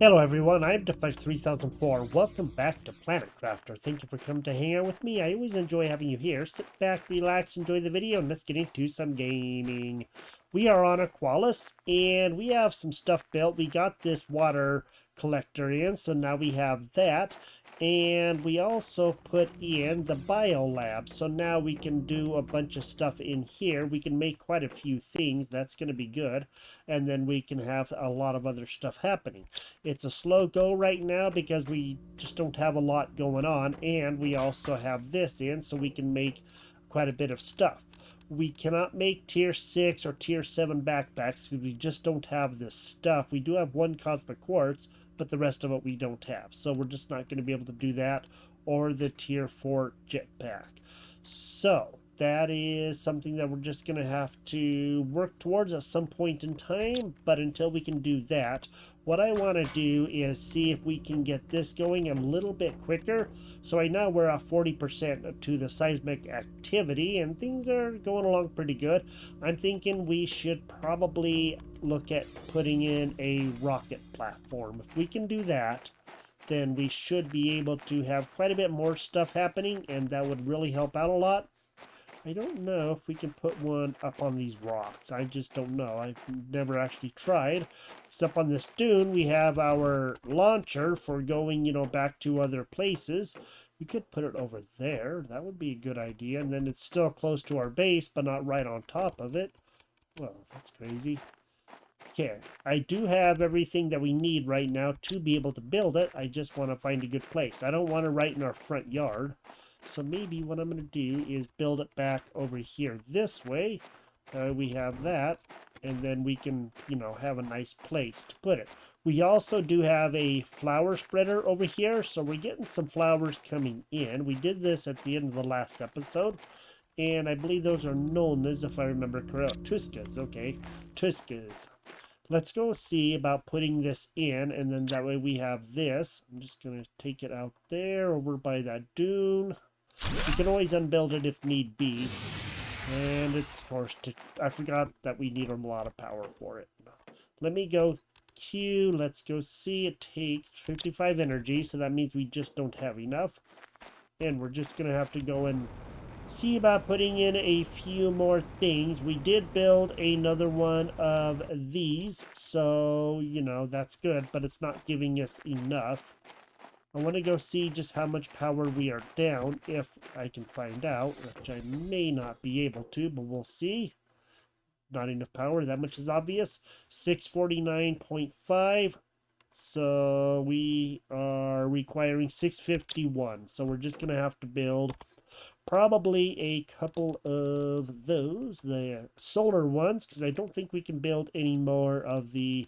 Hello everyone, I'm Deflex3004. Welcome back to Planet Crafter. Thank you for coming to hang out with me. I always enjoy having you here. Sit back, relax, enjoy the video, and let's get into some gaming. We are on Aqualis, and we have some stuff built. We got this water collector in, so now we have that. And we also put in the biolab, so now we can do a bunch of stuff in here. We can make quite a few things. That's going to be good. And then we can have a lot of other stuff happening. It's a slow go right now because we just don't have a lot going on, and we also have this in so we can make quite a bit of stuff. We cannot make tier 6 or tier 7 backpacks because we just don't have this stuff. We do have one cosmic quartz, but the rest of it we don't have. So we're just not going to be able to do that, or the tier 4 jetpack. So that is something that we're just going to have to work towards at some point in time. But until we can do that, what I want to do is see if we can get this going a little bit quicker. So right now we're at 40% to the seismic activity, and things are going along pretty good. I'm thinking we should probably look at putting in a rocket platform. If we can do that, then we should be able to have quite a bit more stuff happening, and that would really help out a lot. I don't know if we can put one up on these rocks. I just don't know. I've never actually tried. Except on this dune, we have our launcher for going, back to other places. We could put it over there. That would be a good idea. And then it's still close to our base, but not right on top of it. Well, that's crazy. Okay, I do have everything that we need right now to be able to build it. I just want to find a good place. I don't want it right in our front yard. So maybe what I'm going to do is build it back over here this way. We have that, and then we can, have a nice place to put it. We also do have a flower spreader over here, so we're getting some flowers coming in. We did this at the end of the last episode, and I believe those are Nolnas, if I remember correct. Tuskas, okay. Tuskas. Let's go see about putting this in, and then that way we have this. I'm just going to take it out there over by that dune. You can always unbuild it if need be. And it's, of course, I forgot that we need a lot of power for it. Let me go Q. Let's go see. It takes 55 energy, so that means we just don't have enough. And we're just going to have to go and see about putting in a few more things. We did build another one of these, so, that's good, but it's not giving us enough. I want to go see just how much power we are down, if I can find out, which I may not be able to, but we'll see. Not enough power, that much is obvious. 649.5. So we are requiring 651. So we're just going to have to build probably a couple of those, the solar ones, because I don't think we can build any more of the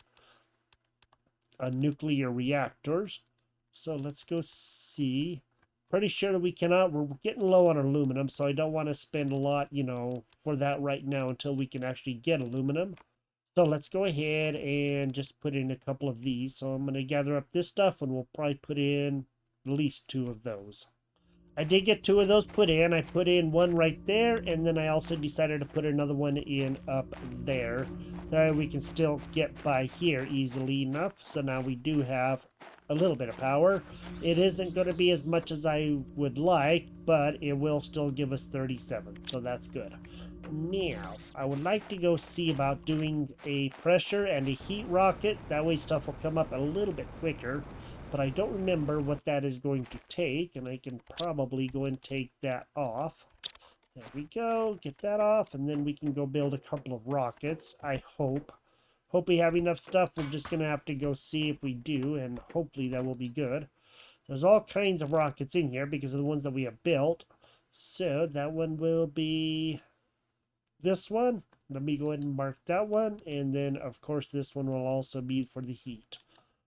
nuclear reactors. So let's go see. Pretty sure that we cannot. We're getting low on aluminum, so I don't want to spend a lot, for that right now until we can actually get aluminum. So let's go ahead and just put in a couple of these. So I'm going to gather up this stuff, and we'll probably put in at least 2 of those. I did get 2 of those put in. I put in one right there, and then I also decided to put another one in up there. That way we can still get by here easily enough. So now we do have a little bit of power. It isn't going to be as much as I would like, but it will still give us 37, so that's good. Now, I would like to go see about doing a pressure and a heat rocket. That way stuff will come up a little bit quicker, but I don't remember what that is going to take, and I can probably go and take that off. There we go, get that off, and then we can go build a couple of rockets, I hope. Hope we have enough stuff. We're just going to have to go see if we do, and hopefully that will be good. There's all kinds of rockets in here because of the ones that we have built. So that one will be this one. Let me go ahead and mark that one. And then, of course, this one will also be for the heat.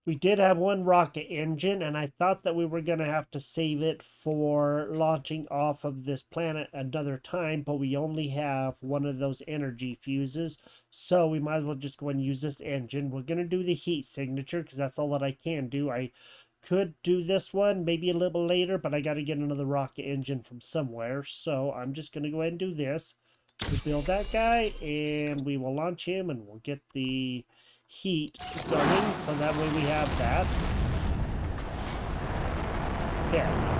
We did have one rocket engine, and I thought that we were going to have to save it for launching off of this planet another time, but we only have one of those energy fuses, so we might as well just go and use this engine. We're going to do the heat signature because that's all that I can do. I could do this one maybe a little later, but I got to get another rocket engine from somewhere, so I'm just going to go ahead and do this. We'll build that guy, and we will launch him, and we'll get the heat going, so that way we have that. Yeah.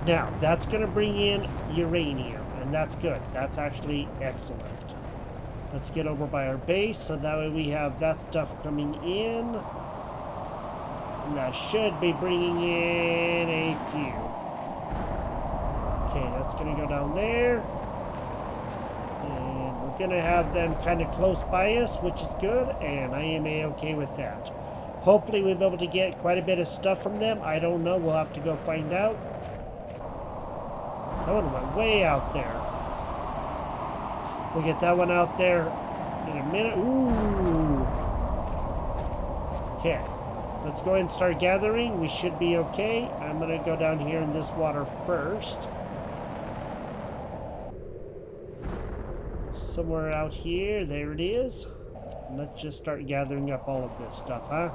Now, that's going to bring in uranium, and that's good. That's actually excellent. Let's get over by our base, so that way we have that stuff coming in. And that should be bringing in a few. Okay, that's going to go down there. And we're going to have them kind of close by us, which is good, and I am okay with that. Hopefully we'll be able to get quite a bit of stuff from them. I don't know. We'll have to go find out. That one went way out there. We'll get that one out there in a minute. Ooh. Okay. Let's go ahead and start gathering. We should be okay. I'm going to go down here in this water first. Somewhere out here. There it is. Let's just start gathering up all of this stuff, huh?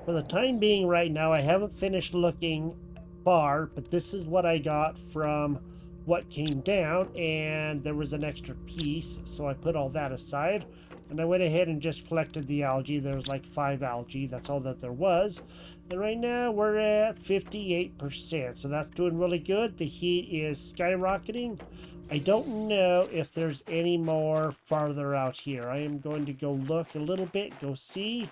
For the time being right now, I haven't finished looking far, but this is what I got from what came down, and there was an extra piece, so I put all that aside, and I went ahead and just collected the algae. There was like 5 algae. That's all that there was, and right now we're at 58%, so that's doing really good. The heat is skyrocketing. I don't know if there's any more farther out here. I am going to go look a little bit, go see.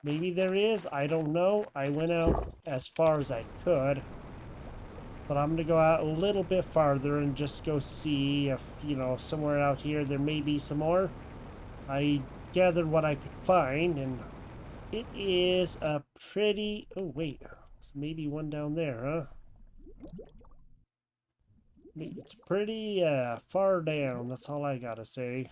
Maybe there is. I don't know. I went out as far as I could. But I'm going to go out a little bit farther and just go see if, you know, somewhere out here there may be some more. I gathered what I could find, and it is a pretty... Oh, wait. There's maybe one down there, huh? It's pretty far down. That's all I got to say.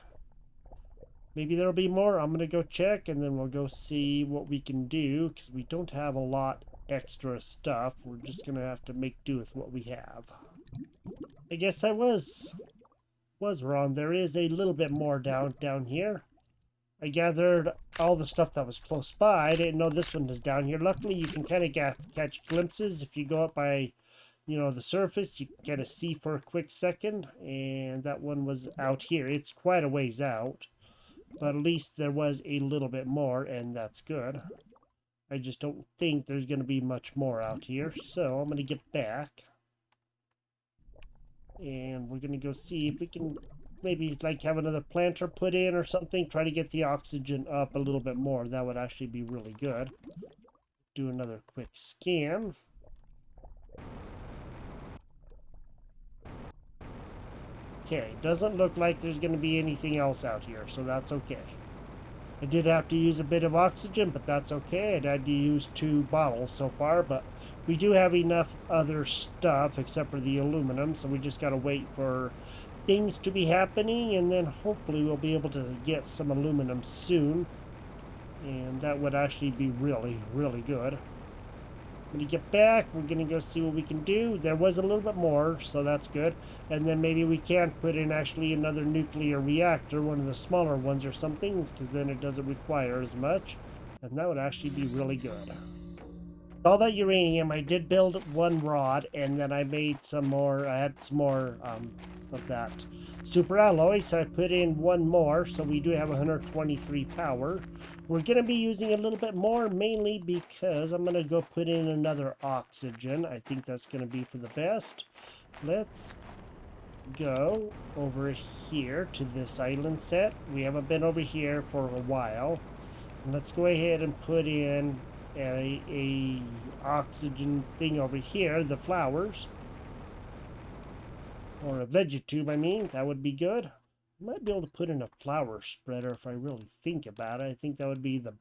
Maybe there'll be more. I'm going to go check, and then we'll go see what we can do, because we don't have a lot extra stuff. We're just going to have to make do with what we have. I guess I was wrong. There is a little bit more down here. I gathered all the stuff that was close by. I didn't know this one was down here. Luckily, you can kind of catch glimpses. If you go up by, you know, the surface, you can kind of see for a quick second. And that one was out here. It's quite a ways out. But at least there was a little bit more, and that's good. I just don't think there's going to be much more out here. So I'm going to get back. And we're going to go see if we can maybe like have another planter put in or something. Try to get the oxygen up a little bit more. That would actually be really good. Do another quick scan. Okay, doesn't look like there's going to be anything else out here, so that's okay. I did have to use a bit of oxygen, but that's okay. I had to use 2 bottles so far, but we do have enough other stuff except for the aluminum, so we just got to wait for things to be happening, and then hopefully we'll be able to get some aluminum soon. And that would actually be really, really good. When you get back, we're going to go see what we can do. There was a little bit more, so that's good. And then maybe we can put in actually another nuclear reactor, one of the smaller ones or something, because then it doesn't require as much. And that would actually be really good. All that uranium, I did build 1 rod, and then I made some more. I had some more of that super alloy, so I put in 1 more, so we do have 123 power. We're going to be using a little bit more, mainly because I'm going to go put in another oxygen. I think that's going to be for the best. Let's go over here to this island set. We haven't been over here for a while. Let's go ahead and put in a oxygen thing over here, the flowers. Or a vegetube, I mean. That would be good. I might be able to put in a flower spreader if I really think about it. I think that would be the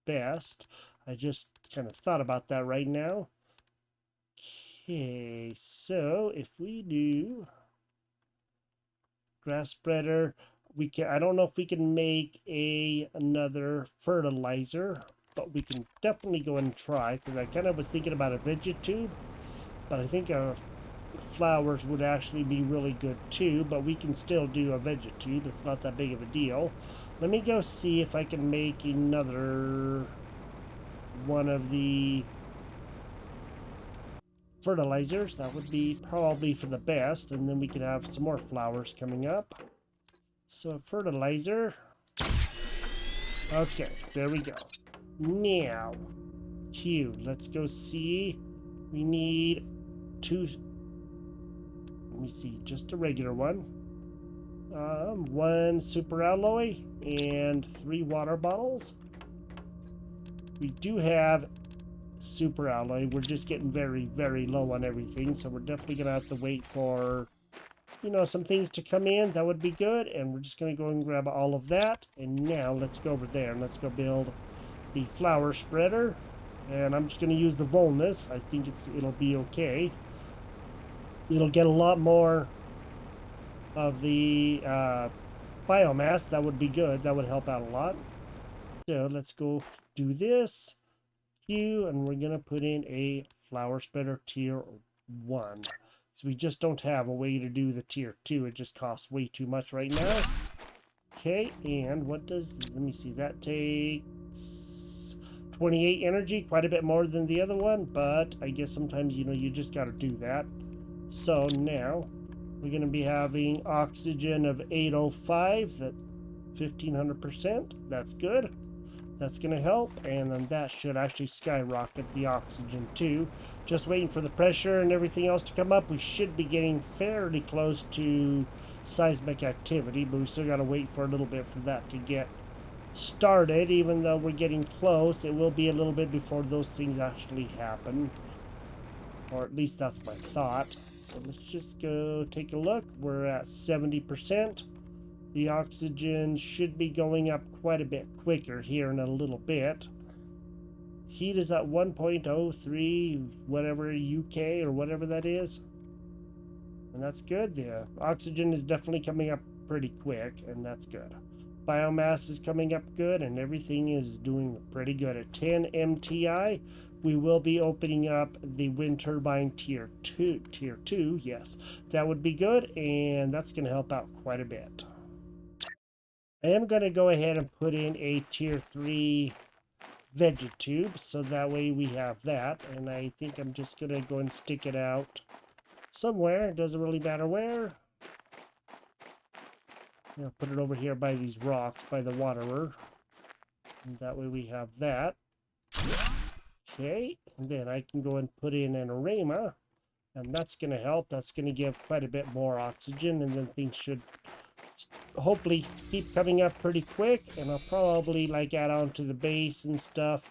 best. I just kind of thought about that right now. Okay, so if we do grass spreader, we can. I don't know if we can make another fertilizer, but we can definitely go and try, because I kind of was thinking about a vegetube, but I think flowers would actually be really good too, but we can still do a vegetube. It's not that big of a deal. Let me go see if I can make another one of the fertilizers. That would be probably for the best, and then we could have some more flowers coming up. So fertilizer. Okay, there we go. Now, Q. Let's go see. We need 2. Let me see, just a regular one. 1 super alloy and 3 water bottles. We do have super alloy. We're just getting very, very low on everything, so we're definitely gonna have to wait for, you know, some things to come in. That would be good, and we're just gonna go and grab all of that. And now let's go over there and let's go build the flower spreader. And I'm just gonna use the Volnus. I think it'll be okay. It'll get a lot more of the biomass. That would be good. That would help out a lot. So let's go do this. Q, and we're gonna put in a flower spreader tier 1. So we just don't have a way to do the tier 2. It just costs way too much right now. Okay, and what does, let me see, that takes 28 energy, quite a bit more than the other one, but I guess sometimes, you know, you just got to do that. So now we're going to be having oxygen of 805, that 1500%. That's good. That's going to help, and then that should actually skyrocket the oxygen too. Just waiting for the pressure and everything else to come up. We should be getting fairly close to seismic activity, but we still got to wait for a little bit for that to get started. Even though we're getting close, it will be a little bit before those things actually happen, or at least that's my thought. So let's just go take a look. We're at 70%. The oxygen should be going up quite a bit quicker here in a little bit. Heat is at 1.03, whatever UK or whatever that is. And that's good. The oxygen is definitely coming up pretty quick, and that's good. Biomass is coming up good, and everything is doing pretty good. At 10 MTI, we will be opening up the wind turbine tier 2. Tier 2, yes. That would be good, and that's going to help out quite a bit. I am going to go ahead and put in a tier 3 vegetube, so that way we have that. And I think I'm just going to go and stick it out somewhere. It doesn't really matter where. I'll put it over here by these rocks, by the waterer. And that way we have that. Okay, and then I can go and put in an arema, and that's going to help. That's going to give quite a bit more oxygen, and then things should hopefully keep coming up pretty quick. And I'll probably like add on to the base and stuff,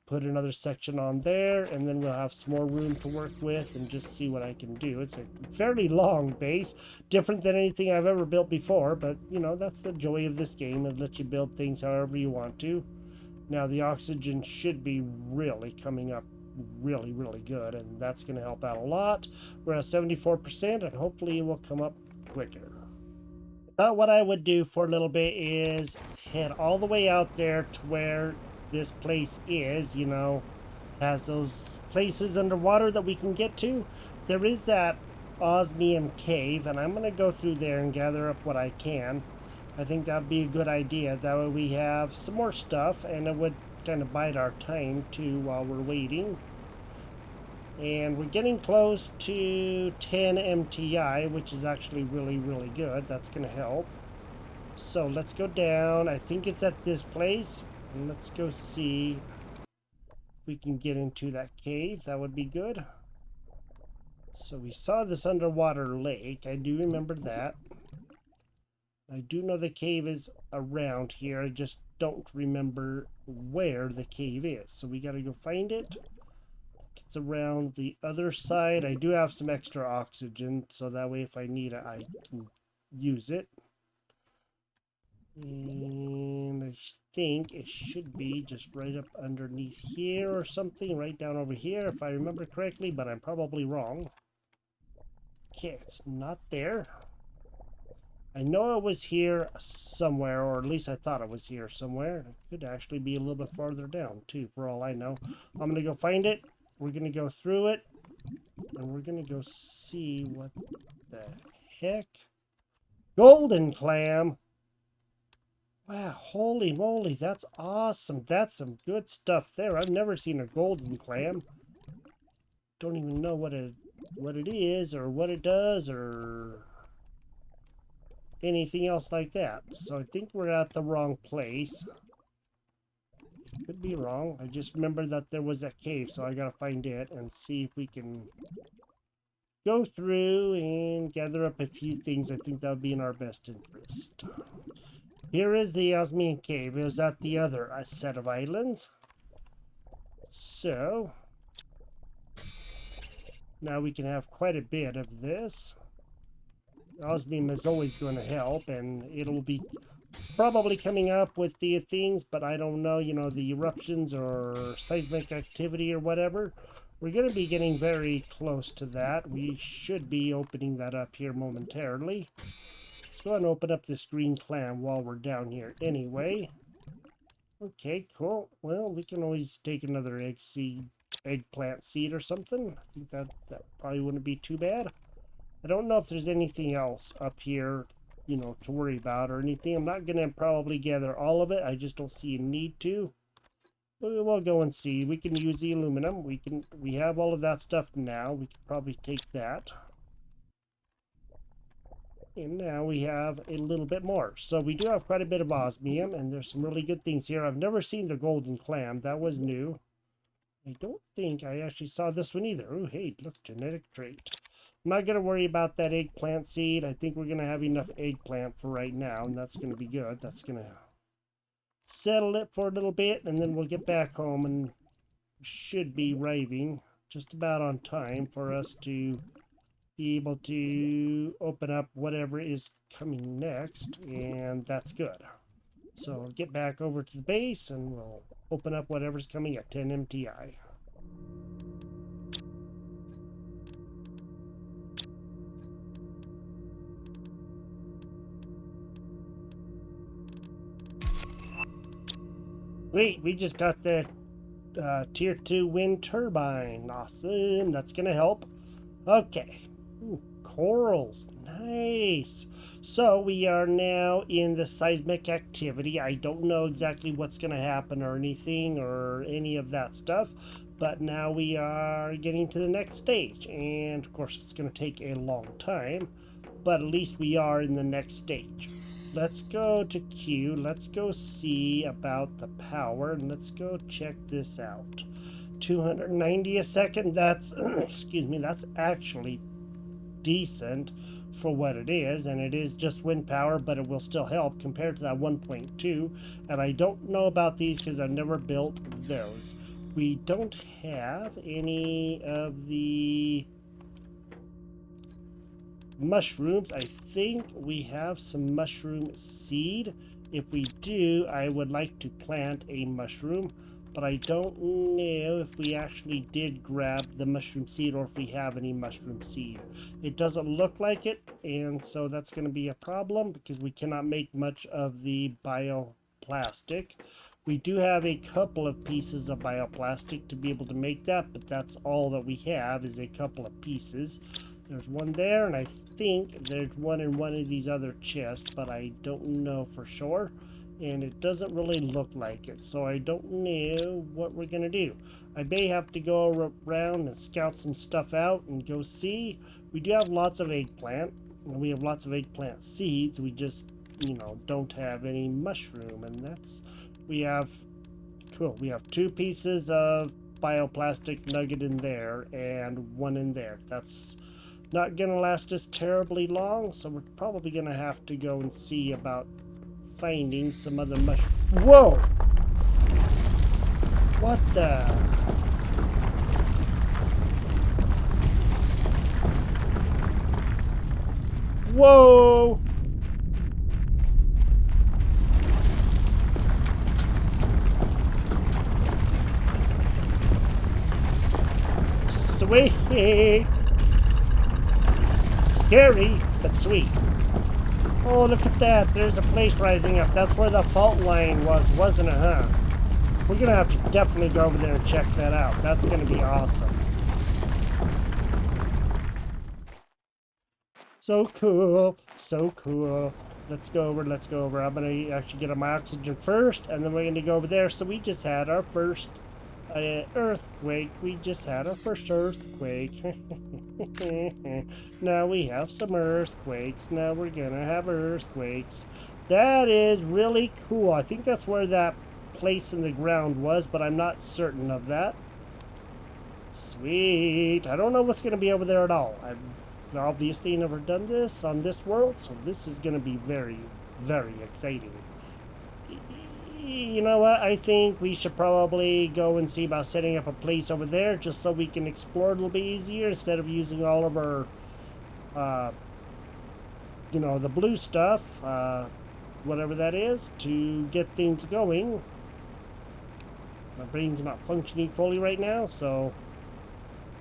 put another section on there, and then we'll have some more room to work with and just see what I can do. It's a fairly long base, different than anything I've ever built before, but you know, that's the joy of this game. It lets you build things however you want to. Now the oxygen should be really coming up really, really good, and that's going to help out a lot. We're at 74%, and hopefully it will come up quicker. But what I would do for a little bit is head all the way out there to where this place is, you know, has those places underwater that we can get to. There is that osmium cave, and I'm going to go through there and gather up what I can. I think that would be a good idea. That way we have some more stuff, and it would kind of bide our time too while we're waiting. And we're getting close to 10 MTI, which is actually really, really good. That's going to help. So let's go down. I think it's at this place. And let's go see if we can get into that cave. That would be good. So we saw this underwater lake. I do remember that. I do know the cave is around here. I just don't remember where the cave is. So we got to go find it. It's around the other side. I do have some extra oxygen, so that way if I need it, I can use it. And I think it should be just right up underneath here or something, right down over here if I remember correctly, but I'm probably wrong. Okay, it's not there. I know it was here somewhere, or at least I thought it was here somewhere. It could actually be a little bit farther down too, for all I know. I'm going to go find it. We're going to go through it, and we're going to go see what the heck. Golden clam. Wow, holy moly, that's awesome. That's some good stuff there. I've never seen a golden clam. don't even know what it is or what it does or anything else like that. So I think we're at the wrong place. Could be wrong. I just remember that there was that cave, so I gotta find it and see if we can go through and gather up a few things. I think that would be in our best interest. Here is the osmium cave. It was at the other set of islands. So now we can have quite a bit of this. Osmium is always going to help, and it'll be probably coming up with the things, but I don't know, you know, the eruptions or seismic activity or whatever. We're going to be getting very close to that. We should be opening that up here momentarily. Let's go ahead and open up this green clam while we're down here anyway. Okay, cool. Well, we can always take another eggplant seed or something. I think that probably wouldn't be too bad. I don't know if there's anything else up here, you know, to worry about or anything. I'm not going to probably gather all of it. I just don't see a need to. We'll go and see. We can use the aluminum. We have all of that stuff now. We can probably take that. And now we have a little bit more. So we do have quite a bit of osmium, and there's some really good things here. I've never seen the golden clam. That was new. I don't think I actually saw this one either. Oh, hey, look, genetic trait. I'm not going to worry about that eggplant seed. I think we're going to have enough eggplant for right now, and that's going to be good. That's going to settle it for a little bit, and then we'll get back home, and should be arriving just about on time for us to be able to open up whatever is coming next, and that's good. So I'll get back over to the base, and we'll open up whatever's coming at 10 MTI. Wait, we just got the tier 2 wind turbine. Awesome, that's gonna help. Okay. Ooh, corals, nice. So we are now in the seismic activity. I don't know exactly what's gonna happen or anything or any of that stuff, but now we are getting to the next stage, and of course it's gonna take a long time, but at least we are in the next stage. Let's go to Q. Let's go see about the power, and let's go check this out. 290 a second. That's excuse me. That's actually decent for what it is, and it is just wind power, but it will still help compared to that 1.2. And I don't know about these because I've never built those. We don't have any of the mushrooms. I think we have some mushroom seed. If we do, I would like to plant a mushroom, but I don't know if we actually did grab the mushroom seed or if we have any mushroom seed. It doesn't look like it, and so that's going to be a problem because we cannot make much of the bioplastic. We do have a couple of pieces of bioplastic to be able to make that, but that's all that we have is a couple of pieces. There's one there, and I think there's one in one of these other chests, but I don't know for sure, and it doesn't really look like it, so I don't know what we're gonna do. I may have to go around and scout some stuff out and go see. We do have lots of eggplant, and we have lots of eggplant seeds. We just, you know, don't have any mushroom, and that's, we have 2 pieces of bioplastic nugget in there and one in there. That's not gonna last us terribly long, so we're probably gonna have to go and see about finding some other mushroom. Whoa! What the? Whoa! Sweet! Scary, but sweet. Oh, look at that. There's a place rising up. That's where the fault line was, wasn't it, huh? We're going to have to definitely go over there and check that out. That's going to be awesome. So cool. So cool. Let's go over. Let's go over. I'm going to actually get on my oxygen first, and then we're going to go over there. So we just had our first Earthquake. We just had our first earthquake. Now we have some earthquakes. Now we're gonna have earthquakes. That is really cool. I think that's where that place in the ground was, but I'm not certain of that. Sweet. I don't know what's gonna be over there at all. I've obviously never done this on this world, so this is gonna be very, very exciting. You know what? I think we should probably go and see about setting up a place over there just so we can explore a little bit easier instead of using all of our, you know, the blue stuff, whatever that is, to get things going. My brain's not functioning fully right now, so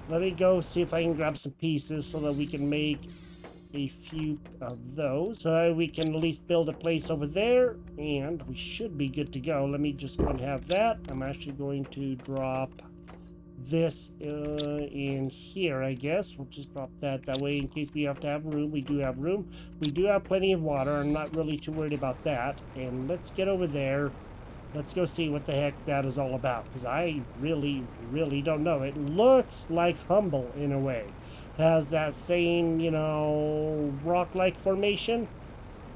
let me go see if I can grab some pieces so that we can make a few of those, so we can at least build a place over there, and we should be good to go. Let me just go and have that. I'm actually going to drop this in here, I guess. We'll just drop that way in case we have to have room. We do have room. We do have plenty of water. I'm not really too worried about that. And let's get over there. Let's go see what the heck that is all about, because I really, really don't know. It looks like Humble in a way. Has that same, you know, rock-like formation.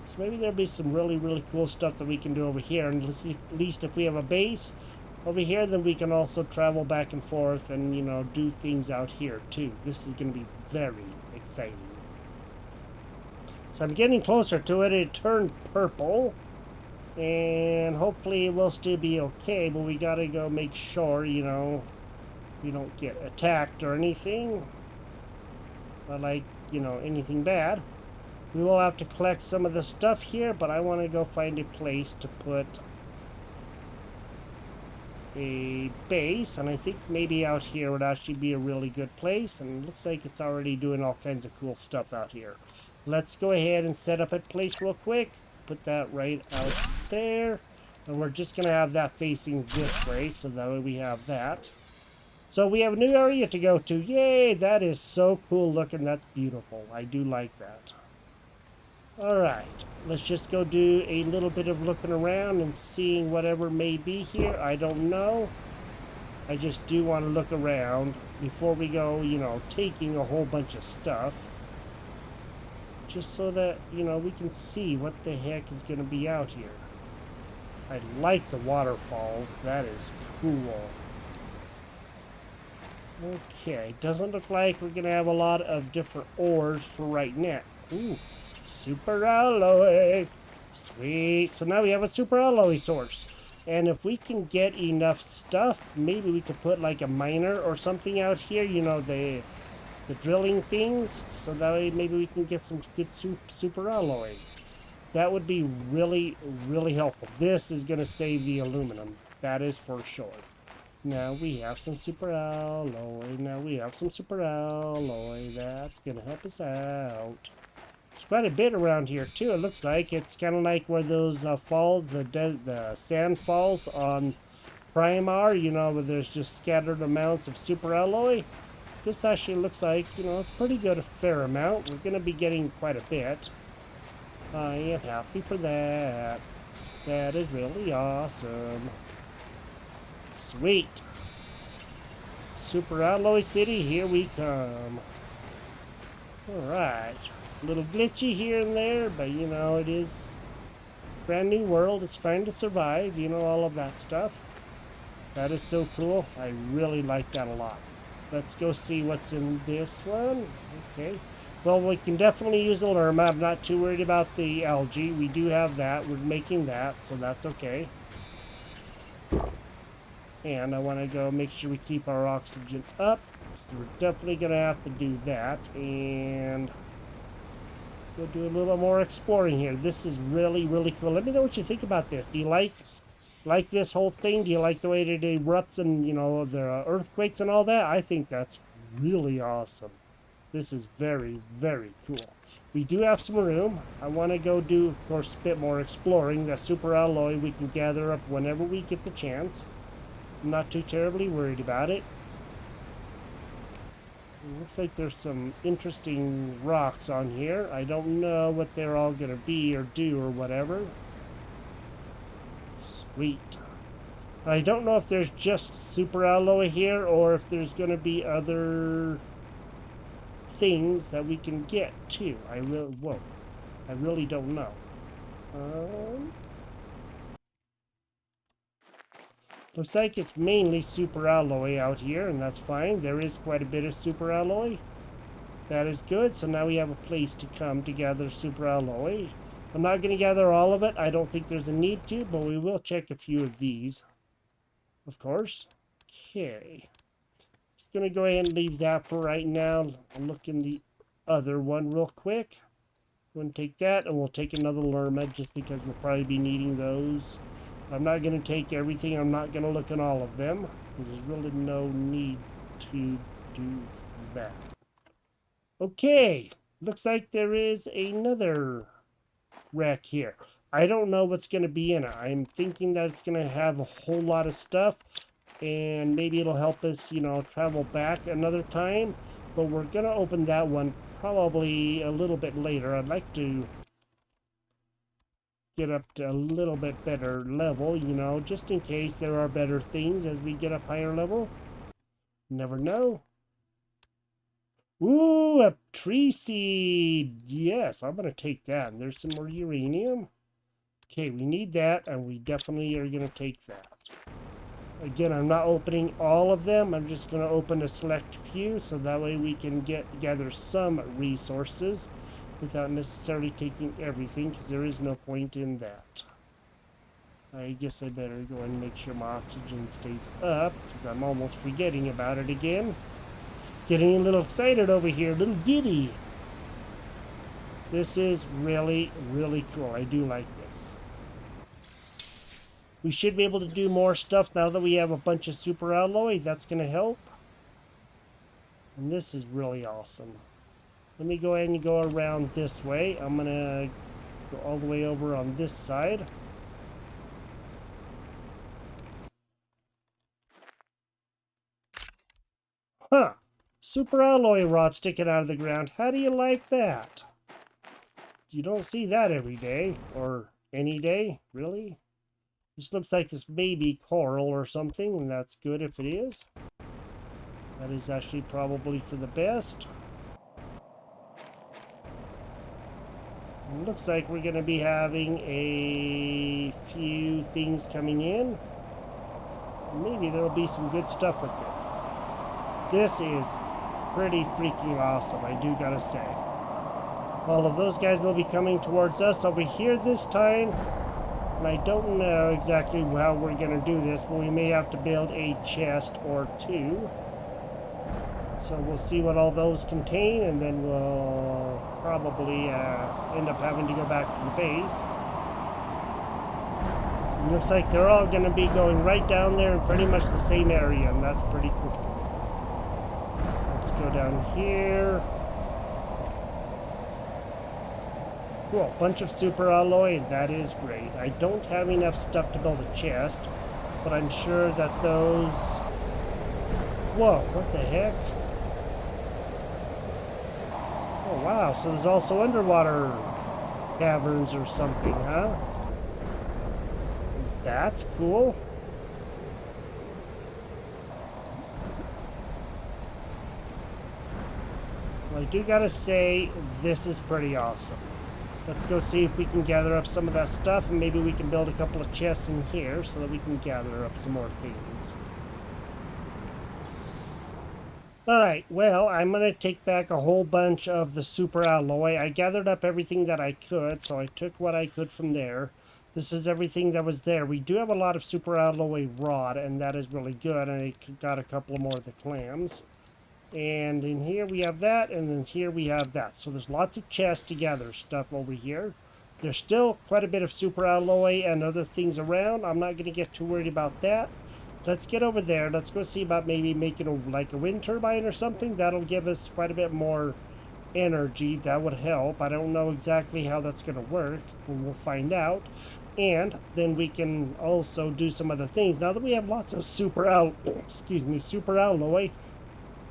So maybe there'll be some really, really cool stuff that we can do over here. And at least if we have a base over here, then we can also travel back and forth and, you know, do things out here too. This is going to be very exciting. So I'm getting closer to it. It turned purple. And hopefully it will still be okay, but we gotta go make sure, you know, we don't get attacked or anything. Or like, you know, anything bad. We will have to collect some of the stuff here, but I want to go find a place to put a base, and I think maybe out here would actually be a really good place, and it looks like it's already doing all kinds of cool stuff out here. Let's go ahead and set up a place real quick. Put that right out there, and we're just gonna have that facing this way, so that way we have that. So we have a new area to go to. Yay, that is so cool looking. That's beautiful. I do like that. All right, let's just go do a little bit of looking around and seeing whatever may be here. I don't know. I just do want to look around before we go, you know, taking a whole bunch of stuff. Just so that, you know, we can see what the heck is going to be out here. I like the waterfalls. That is cool. Okay, doesn't look like we're going to have a lot of different ores for right now. Ooh, super alloy. Sweet. So now we have a super alloy source. And if we can get enough stuff, maybe we could put like a miner or something out here, you know, the drilling things, so that way maybe we can get some good super alloy. That would be really, really helpful. This is going to save the aluminum. That is for sure. Now we have some super alloy. Now we have some super alloy. That's going to help us out. There's quite a bit around here too. It looks like it's kind of like where those falls, the sand falls on Prime are, you know, where there's just scattered amounts of super alloy. This actually looks like, you know, pretty good, a fair amount. We're going to be getting quite a bit. I am happy for that. That is really awesome. Sweet. Super Alloy City, here we come. Alright. A little glitchy here and there, but, you know, it is a brand new world. It's trying to survive, you know, all of that stuff. That is so cool. I really like that a lot. Let's go see what's in this one. Okay. Well, we can definitely use a lerma. I'm not too worried about the algae. We do have that. We're making that, so that's okay. And I want to go make sure we keep our oxygen up. So we're definitely going to have to do that. And go do a little more exploring here. This is really, really cool. Let me know what you think about this. Do you like this whole thing? Do you like the way it erupts and, you know, the earthquakes and all that? I think that's really awesome. This is very, very cool. We do have some room. I want to go do, of course, a bit more exploring. The super alloy we can gather up whenever we get the chance. I'm not too terribly worried about it. It looks like there's some interesting rocks on here. I don't know what they're all going to be or do or whatever. Sweet. I don't know if there's just super alloy here or if there's going to be other things that we can get too. I really don't know. Looks like it's mainly super alloy out here, and that's fine. There is quite a bit of super alloy. That is good. So now we have a place to come to gather super alloy. I'm not going to gather all of it. I don't think there's a need to, but we will check a few of these. Of course. Okay. Just going to go ahead and leave that for right now. I'll look in the other one real quick. We're going to take that, and we'll take another lerma just because we'll probably be needing those. I'm not going to take everything. I'm not going to look at all of them. There's really no need to do that. Okay. Looks like there is another wreck here. I don't know what's going to be in it. I'm thinking that it's going to have a whole lot of stuff, and maybe it'll help us, you know, travel back another time. But we're going to open that one probably a little bit later. I'd like to get up to a little bit better level, you know, just in case there are better things as we get up higher level. Never know. Ooh, a tree seed. Yes, I'm going to take that. And there's some more uranium. Okay, we need that, and we definitely are going to take that. Again, I'm not opening all of them. I'm just going to open a select few, so that way we can gather some resources without necessarily taking everything, because there is no point in that. I guess I better go and make sure my oxygen stays up, because I'm almost forgetting about it again. Getting a little excited over here, a little giddy. This is really, really cool. I do like this. We should be able to do more stuff now that we have a bunch of super alloy. That's going to help. And this is really awesome. Let me go ahead and go around this way. I'm going to go all the way over on this side. Huh. Super alloy rod sticking out of the ground. How do you like that? You don't see that every day. Or any day, really. This looks like this may be coral or something, and that's good if it is. That is actually probably for the best. It looks like we're going to be having a few things coming in. Maybe there'll be some good stuff with it. This is pretty freaking awesome, I do gotta say. All of those guys will be coming towards us over here this time. And I don't know exactly how we're going to do this, but we may have to build a chest or two. So we'll see what all those contain, and then we'll probably end up having to go back to the base. It looks like they're all going to be going right down there in pretty much the same area, and that's pretty cool. Let's go down here. Cool, bunch of super alloy, that is great. I don't have enough stuff to build a chest, but I'm sure that those... Whoa, what the heck? Oh wow, so there's also underwater caverns or something, huh? That's cool. Well, I do gotta say, this is pretty awesome. Let's go see if we can gather up some of that stuff, and maybe we can build a couple of chests in here so that we can gather up some more things. Alright, well, I'm going to take back a whole bunch of the super alloy. I gathered up everything that I could, so I took what I could from there. This is everything that was there. We do have a lot of super alloy rod, and that is really good. And I got a couple more of the clams. And in here we have that, and then here we have that. So there's lots of chests to gather stuff over here. There's still quite a bit of super alloy and other things around. I'm not going to get too worried about that. Let's get over there. Let's go see about maybe making like a wind turbine or something. That'll give us quite a bit more energy. That would help. I don't know exactly how that's going to work, but we'll find out. And then we can also do some other things. Now that we have lots of super alloy,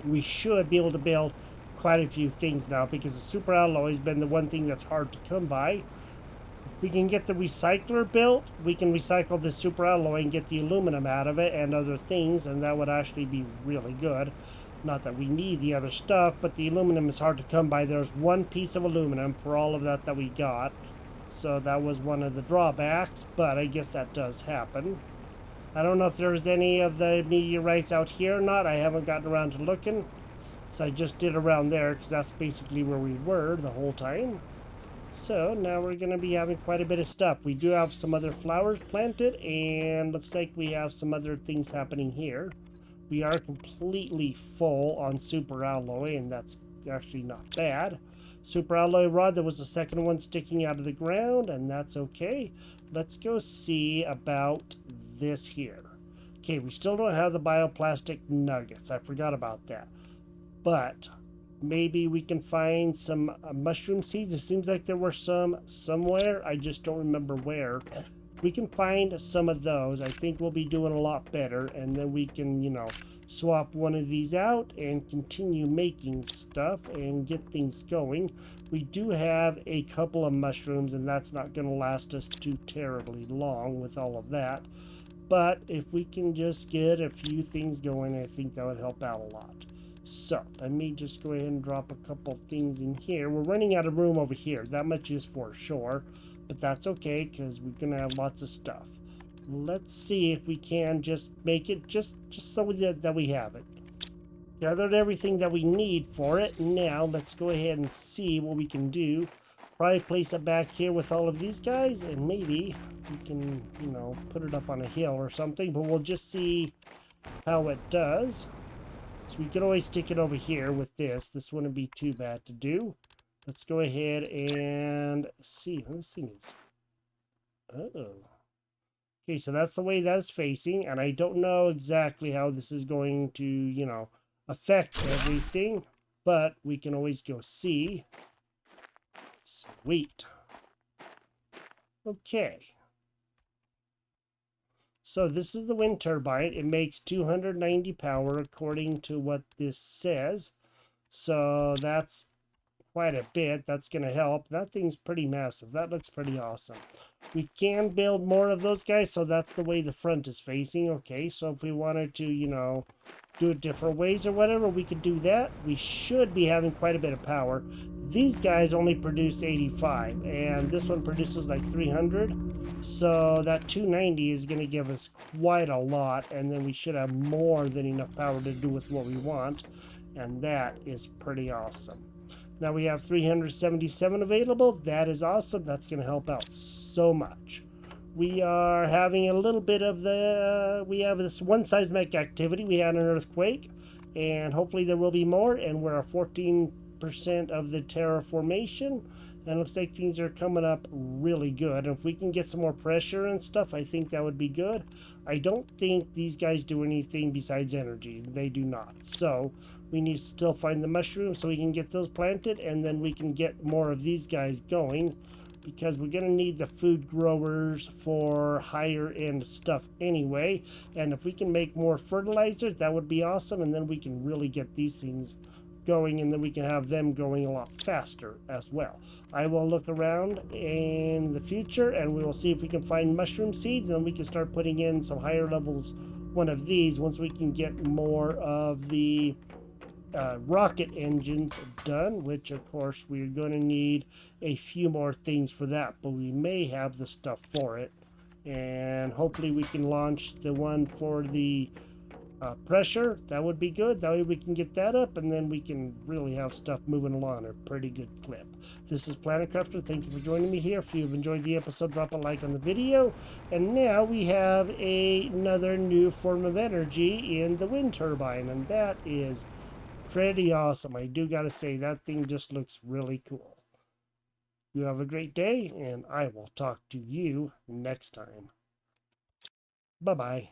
we should be able to build quite a few things now, because the super alloy has been the one thing that's hard to come by. we can get the recycler built, we can recycle the super alloy and get the aluminum out of it and other things, and that would actually be really good. Not that we need the other stuff, but the aluminum is hard to come by. There's one piece of aluminum for all of that we got. So that was one of the drawbacks, but I guess that does happen. I don't know if there's any of the meteorites out here or not. I haven't gotten around to looking. So I just did around there because that's basically where we were the whole time. So now we're going to be having quite a bit of stuff. We do have some other flowers planted, and looks like we have some other things happening here. We are completely full on super alloy, and that's actually not bad. Super alloy rod, there was a second one sticking out of the ground, and that's okay. Let's go see about this here. Okay, we still don't have the bioplastic nuggets. I forgot about that. But maybe we can find some mushroom seeds. It seems like there were some somewhere. I just don't remember where. If we can find some of those, I think we'll be doing a lot better. And then we can, you know, swap one of these out and continue making stuff and get things going. We do have a couple of mushrooms, and that's not going to last us too terribly long with all of that. But if we can just get a few things going, I think that would help out a lot. So, let me just go ahead and drop a couple of things in here. We're running out of room over here. That much is for sure. But that's okay, because we're going to have lots of stuff. Let's see if we can just make it just so that we have it. Gathered everything that we need for it. Now, let's go ahead and see what we can do. Probably place it back here with all of these guys. And maybe we can, you know, put it up on a hill or something. But we'll just see how it does. So we could always stick it over here with this. This wouldn't be too bad to do. Let's go ahead and see. This thing is... Uh-oh. Okay, so that's the way that is facing. And I don't know exactly how this is going to, you know, affect everything. But we can always go see. Sweet. Okay. So this is the wind turbine. It makes 290 power according to what this says. So that's quite a bit. That's going to help. That thing's pretty massive. That looks pretty awesome. We can build more of those guys. So that's the way the front is facing. Okay, so if we wanted to, you know, do it different ways or whatever, we could do that. We should be having quite a bit of power. These guys only produce 85, and this one produces like 300. So that 290 is going to give us quite a lot, and then we should have more than enough power to do with what we want, and that is pretty awesome. Now we have 377 available. That is awesome. That's going to help out so much. We are having a little bit of we have this one seismic activity. We had an earthquake, and hopefully there will be more, and we're at 14% of the terraformation. And it looks like things are coming up really good. And if we can get some more pressure and stuff, I think that would be good. I don't think these guys do anything besides energy. They do not. So we need to still find the mushrooms so we can get those planted, and then we can get more of these guys going, because we're going to need the food growers for higher end stuff anyway. And if we can make more fertilizer, that would be awesome. And then we can really get these things going, and then we can have them going a lot faster as well. I will look around in the future, and we will see if we can find mushroom seeds, and we can start putting in some higher levels one of these once we can get more of the rocket engines done, which of course we're going to need a few more things for that, but we may have the stuff for it. And hopefully we can launch the one for the pressure. That would be good. That way we can get that up, and then we can really have stuff moving along at a pretty good clip. This is Planet Crafter. Thank you for joining me here. If you've enjoyed the episode, drop a like on the video. And now we have another new form of energy in the wind turbine, and that is pretty awesome. I do gotta say, that thing just looks really cool. You have a great day, and I will talk to you next time. Bye-bye.